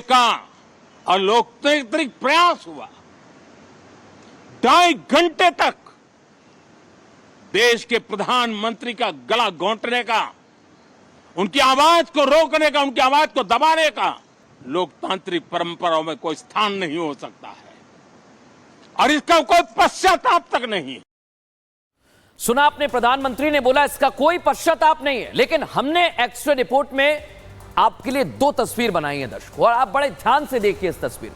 का और लोकतांत्रिक प्रयास हुआ। 2.5 घंटे तक देश के प्रधानमंत्री का गला घोंटने का, उनकी आवाज को रोकने का, उनकी आवाज को दबाने का लोकतांत्रिक परंपराओं में कोई स्थान नहीं हो सकता है और इसका कोई पश्चाताप तक नहीं। सुना आपने, प्रधानमंत्री ने बोला इसका कोई पश्चाताप नहीं है। लेकिन हमने एक्सरे रिपोर्ट में आपके लिए 2 तस्वीर बनाई है दर्शकों, और आप बड़े ध्यान से देखिए इस तस्वीर।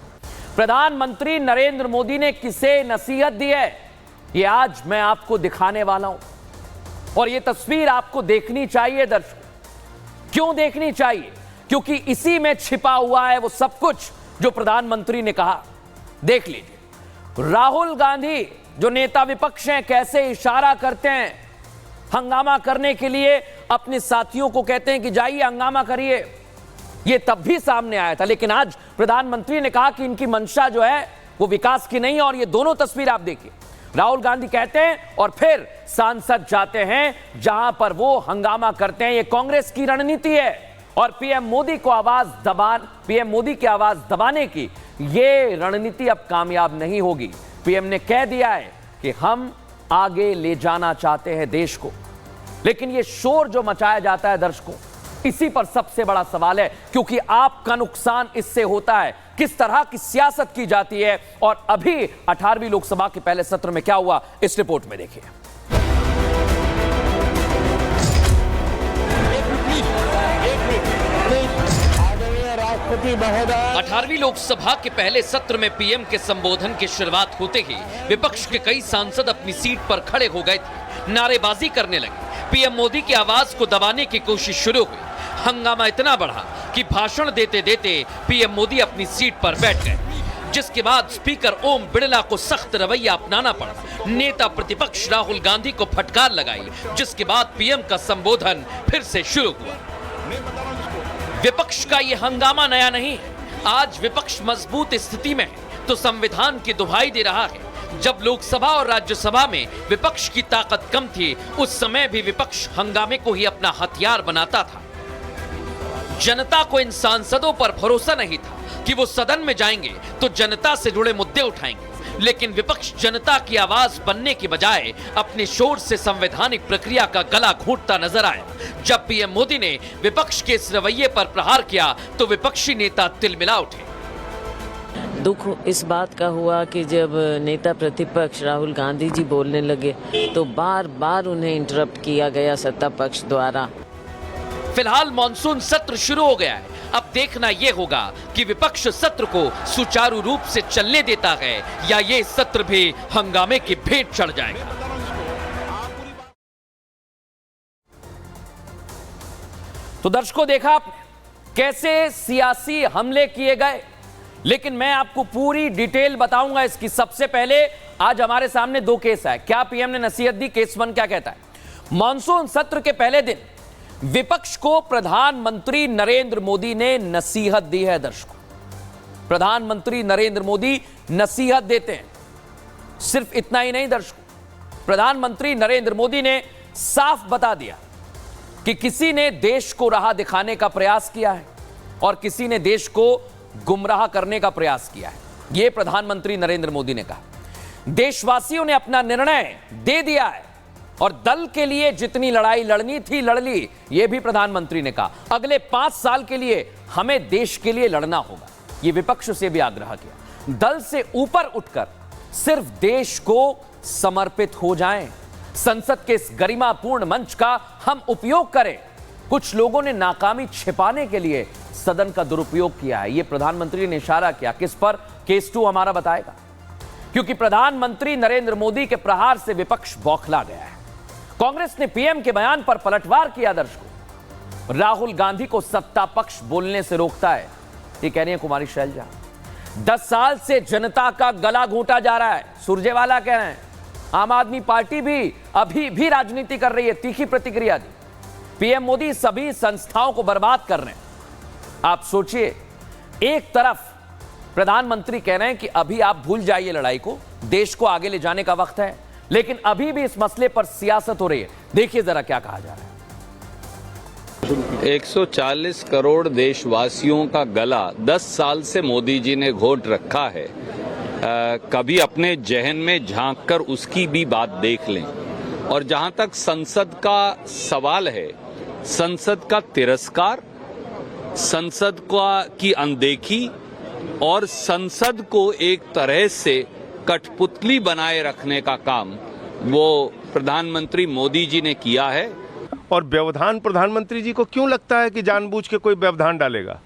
प्रधानमंत्री नरेंद्र मोदी ने किसे नसीहत दी है, ये आज मैं आपको दिखाने वाला हूं। और ये तस्वीर आपको देखनी चाहिए दर्शकों। क्यों देखनी चाहिए? क्योंकि इसी में छिपा हुआ है वो सब कुछ जो प्रधानमंत्री ने कहा। देख लीजिए, राहुल गांधी जो नेता विपक्ष हैं कैसे इशारा करते हैं हंगामा करने के लिए, अपने साथियों को कहते हैं कि जाइए हंगामा करिए। यह तब भी सामने आया था, लेकिन आज प्रधानमंत्री ने कहा कि इनकी मंशा जो है वो विकास की नहीं है। और ये दोनों तस्वीर आप देखिए, राहुल गांधी कहते हैं और फिर सांसद जाते हैं जहां पर वो हंगामा करते हैं। ये कांग्रेस की रणनीति है और पीएम मोदी की आवाज दबाने की ये रणनीति अब कामयाब नहीं होगी। पीएम ने कह दिया है कि हम आगे ले जाना चाहते हैं देश को, लेकिन ये शोर जो मचाया जाता है दर्शकों, इसी पर सबसे बड़ा सवाल है, क्योंकि आपका नुकसान इससे होता है। किस तरह की सियासत की जाती है और अभी 18वीं लोकसभा के पहले सत्र में क्या हुआ, इस रिपोर्ट में देखिए। 18वीं लोकसभा के पहले सत्र में पीएम के संबोधन की शुरुआत होते ही विपक्ष के कई सांसद अपनी सीट पर खड़े हो गए थे, नारेबाजी करने लगे। पीएम मोदी की आवाज को दबाने की कोशिश शुरू हुई। हंगामा इतना बढ़ा कि भाषण देते देते पीएम मोदी अपनी सीट पर बैठ गए, जिसके बाद स्पीकर ओम बिड़ला को सख्त रवैया अपनाना पड़ा। नेता प्रतिपक्ष राहुल गांधी को फटकार लगाई, जिसके बाद पीएम का संबोधन फिर से शुरू हुआ। विपक्ष का यह हंगामा नया नहीं है। आज विपक्ष मजबूत स्थिति में है तो संविधान की दुहाई दे रहा है। जब लोकसभा और राज्यसभा में विपक्ष की ताकत कम थी, उस समय भी विपक्ष हंगामे को ही अपना हथियार बनाता था। जनता को इन सांसदों पर भरोसा नहीं था कि वो सदन में जाएंगे तो जनता से जुड़े मुद्दे उठाएंगे, लेकिन विपक्ष जनता की आवाज बनने की बजाय अपने शोर से संवैधानिक प्रक्रिया का गला घोंटता नजर आया। जब पीएम मोदी ने विपक्ष के इस रवैये पर प्रहार किया तो विपक्षी नेता तिलमिला उठे। दुख इस बात का हुआ कि जब नेता प्रतिपक्ष राहुल गांधी जी बोलने लगे तो बार बार उन्हें इंटरप्ट किया गया सत्ता पक्ष द्वारा। फिलहाल मॉनसून सत्र शुरू हो गया है। अब देखना यह होगा कि विपक्ष सत्र को सुचारू रूप से चलने देता है या ये सत्र भी हंगामे की भेंट चढ़ जाएगा। तो दर्शकों, देखा आपने कैसे सियासी हमले किए गए, लेकिन मैं आपको पूरी डिटेल बताऊंगा इसकी। सबसे पहले आज हमारे सामने 2 केस आए। क्या पीएम ने नसीहत दी? केस 1 क्या कहता है? मॉनसून सत्र के पहले दिन विपक्ष को प्रधानमंत्री नरेंद्र मोदी ने नसीहत दी है दर्शकों। प्रधानमंत्री नरेंद्र मोदी नसीहत देते हैं। सिर्फ इतना ही नहीं दर्शकों, प्रधानमंत्री नरेंद्र मोदी ने साफ बता दिया कि किसी ने देश को राह दिखाने का प्रयास किया है और किसी ने देश को गुमराह करने का प्रयास किया है। यह प्रधानमंत्री नरेंद्र मोदी ने कहा। देशवासियों ने अपना निर्णय दे दिया है और दल के लिए जितनी लड़ाई लड़नी थी लड़ ली, यह भी प्रधानमंत्री ने कहा। अगले 5 साल के लिए हमें देश के लिए लड़ना होगा, यह विपक्ष से भी आग्रह किया। दल से ऊपर उठकर सिर्फ देश को समर्पित हो जाएं। संसद के इस गरिमापूर्ण मंच का हम उपयोग करें। कुछ लोगों ने नाकामी छिपाने के लिए सदन का दुरुपयोग किया है, यह प्रधानमंत्री ने इशारा किया। किस पर? केस 2 हमारा बताएगा। क्योंकि प्रधानमंत्री नरेंद्र मोदी के प्रहार से विपक्ष बौखला गया है। कांग्रेस ने पीएम के बयान पर पलटवार किया दर्शकों। राहुल गांधी को सत्ता पक्ष बोलने से रोकता है, ये कह रही है कुमारी शैलजा। 10 साल से जनता का गला घोंटा जा रहा है, सुरजेवाला कह रहे हैं। आम आदमी पार्टी भी अभी भी राजनीति कर रही है, तीखी प्रतिक्रिया दी। पीएम मोदी सभी संस्थाओं को बर्बाद कर रहे हैं। आप सोचिए, एक तरफ प्रधानमंत्री कह रहे हैं कि अभी आप भूल जाइए लड़ाई को, देश को आगे ले जाने का वक्त है, लेकिन अभी भी इस मसले पर सियासत हो रही है। देखिए जरा क्या कहा जा रहा है। 140 करोड़ देशवासियों का गला 10 साल से मोदी जी ने घोट रखा है। कभी अपने जहन में झांक कर उसकी भी बात देख लें। और जहां तक संसद का सवाल है, संसद का तिरस्कार, संसद की अनदेखी और संसद को एक तरह से कठपुतली बनाए रखने का काम वो प्रधानमंत्री मोदी जी ने किया है। और व्यवधान प्रधानमंत्री जी को क्यों लगता है कि जानबूझ के कोई व्यवधान डालेगा?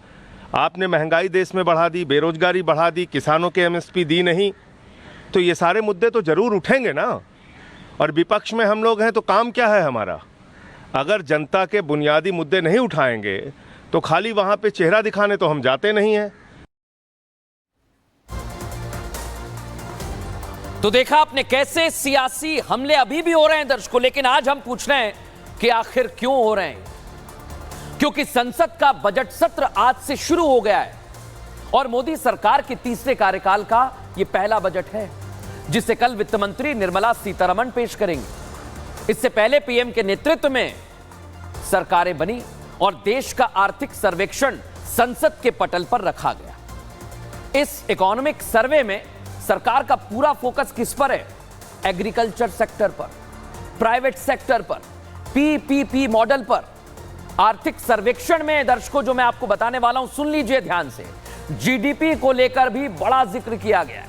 आपने महंगाई देश में बढ़ा दी, बेरोजगारी बढ़ा दी, किसानों के एमएसपी दी नहीं, तो ये सारे मुद्दे तो जरूर उठेंगे ना। और विपक्ष में हम लोग हैं तो काम क्या है हमारा? अगर जनता के बुनियादी मुद्दे नहीं उठाएंगे तो खाली वहां पे चेहरा दिखाने तो हम जाते नहीं हैं। तो देखा आपने कैसे सियासी हमले अभी भी हो रहे हैं दर्शकों, लेकिन आज हम पूछ रहे हैं कि आखिर क्यों हो रहे हैं। क्योंकि संसद का बजट सत्र आज से शुरू हो गया है और मोदी सरकार के तीसरे कार्यकाल का यह पहला बजट है, जिसे कल वित्त मंत्री निर्मला सीतारमण पेश करेंगी। इससे पहले पीएम के नेतृत्व में सरकारें बनी और देश का आर्थिक सर्वेक्षण संसद के पटल पर रखा गया। इस इकोनॉमिक सर्वे में सरकार का पूरा फोकस किस पर है? एग्रीकल्चर सेक्टर पर, प्राइवेट सेक्टर पर, पीपीपी मॉडल पर। आर्थिक सर्वेक्षण में दर्शकों जो मैं आपको बताने वाला हूं, सुन लीजिए ध्यान से, जीडीपी को लेकर भी बड़ा जिक्र किया गया है।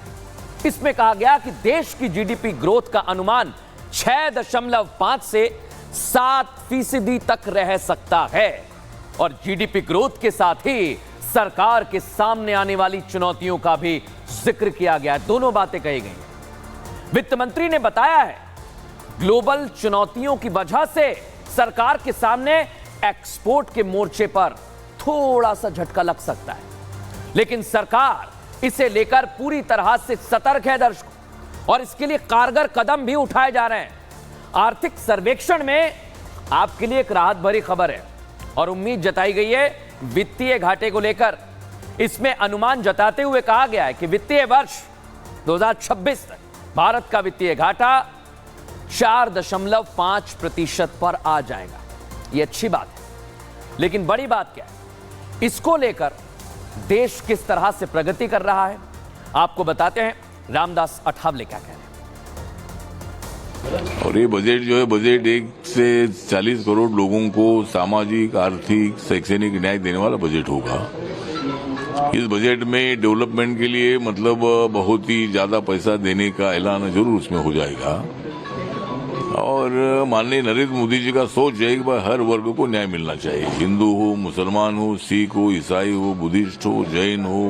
इसमें कहा गया कि देश की जीडीपी ग्रोथ का अनुमान 6.5 से 7% तक रह सकता है। और जीडीपी ग्रोथ के साथ ही सरकार के सामने आने वाली चुनौतियों का भी जिक्र किया गया है। दोनों बातें कही गई हैं। वित्त मंत्री ने बताया है ग्लोबल चुनौतियों की वजह से सरकार के सामने एक्सपोर्ट के मोर्चे पर थोड़ा सा झटका लग सकता है, लेकिन सरकार इसे लेकर पूरी तरह से सतर्क है दर्शकों, और इसके लिए कारगर कदम भी उठाए जा रहे हैं। आर्थिक सर्वेक्षण में आपके लिए एक राहत भरी खबर है और उम्मीद जताई गई है वित्तीय घाटे को लेकर। इसमें अनुमान जताते हुए कहा गया है कि वित्तीय वर्ष 2026 तक भारत का वित्तीय घाटा 4.5% पर आ जाएगा। यह अच्छी बात है, लेकिन बड़ी बात क्या है, इसको लेकर देश किस तरह से प्रगति कर रहा है, आपको बताते हैं। रामदास अठावले क्या कह रहे हैं। और ये बजट जो है, बजट 1 से 40 करोड़ लोगों को सामाजिक, आर्थिक, शैक्षणिक न्याय देने वाला बजट होगा। इस बजट में डेवलपमेंट के लिए मतलब बहुत ही ज्यादा पैसा देने का ऐलान जरूर उसमें हो जाएगा। और माननीय नरेंद्र मोदी जी का सोच है कि भाई हर वर्ग को न्याय मिलना चाहिए, हिंदू हो, मुसलमान हो, सिख हो, ईसाई हो, बुद्धिस्ट हो, जैन हो,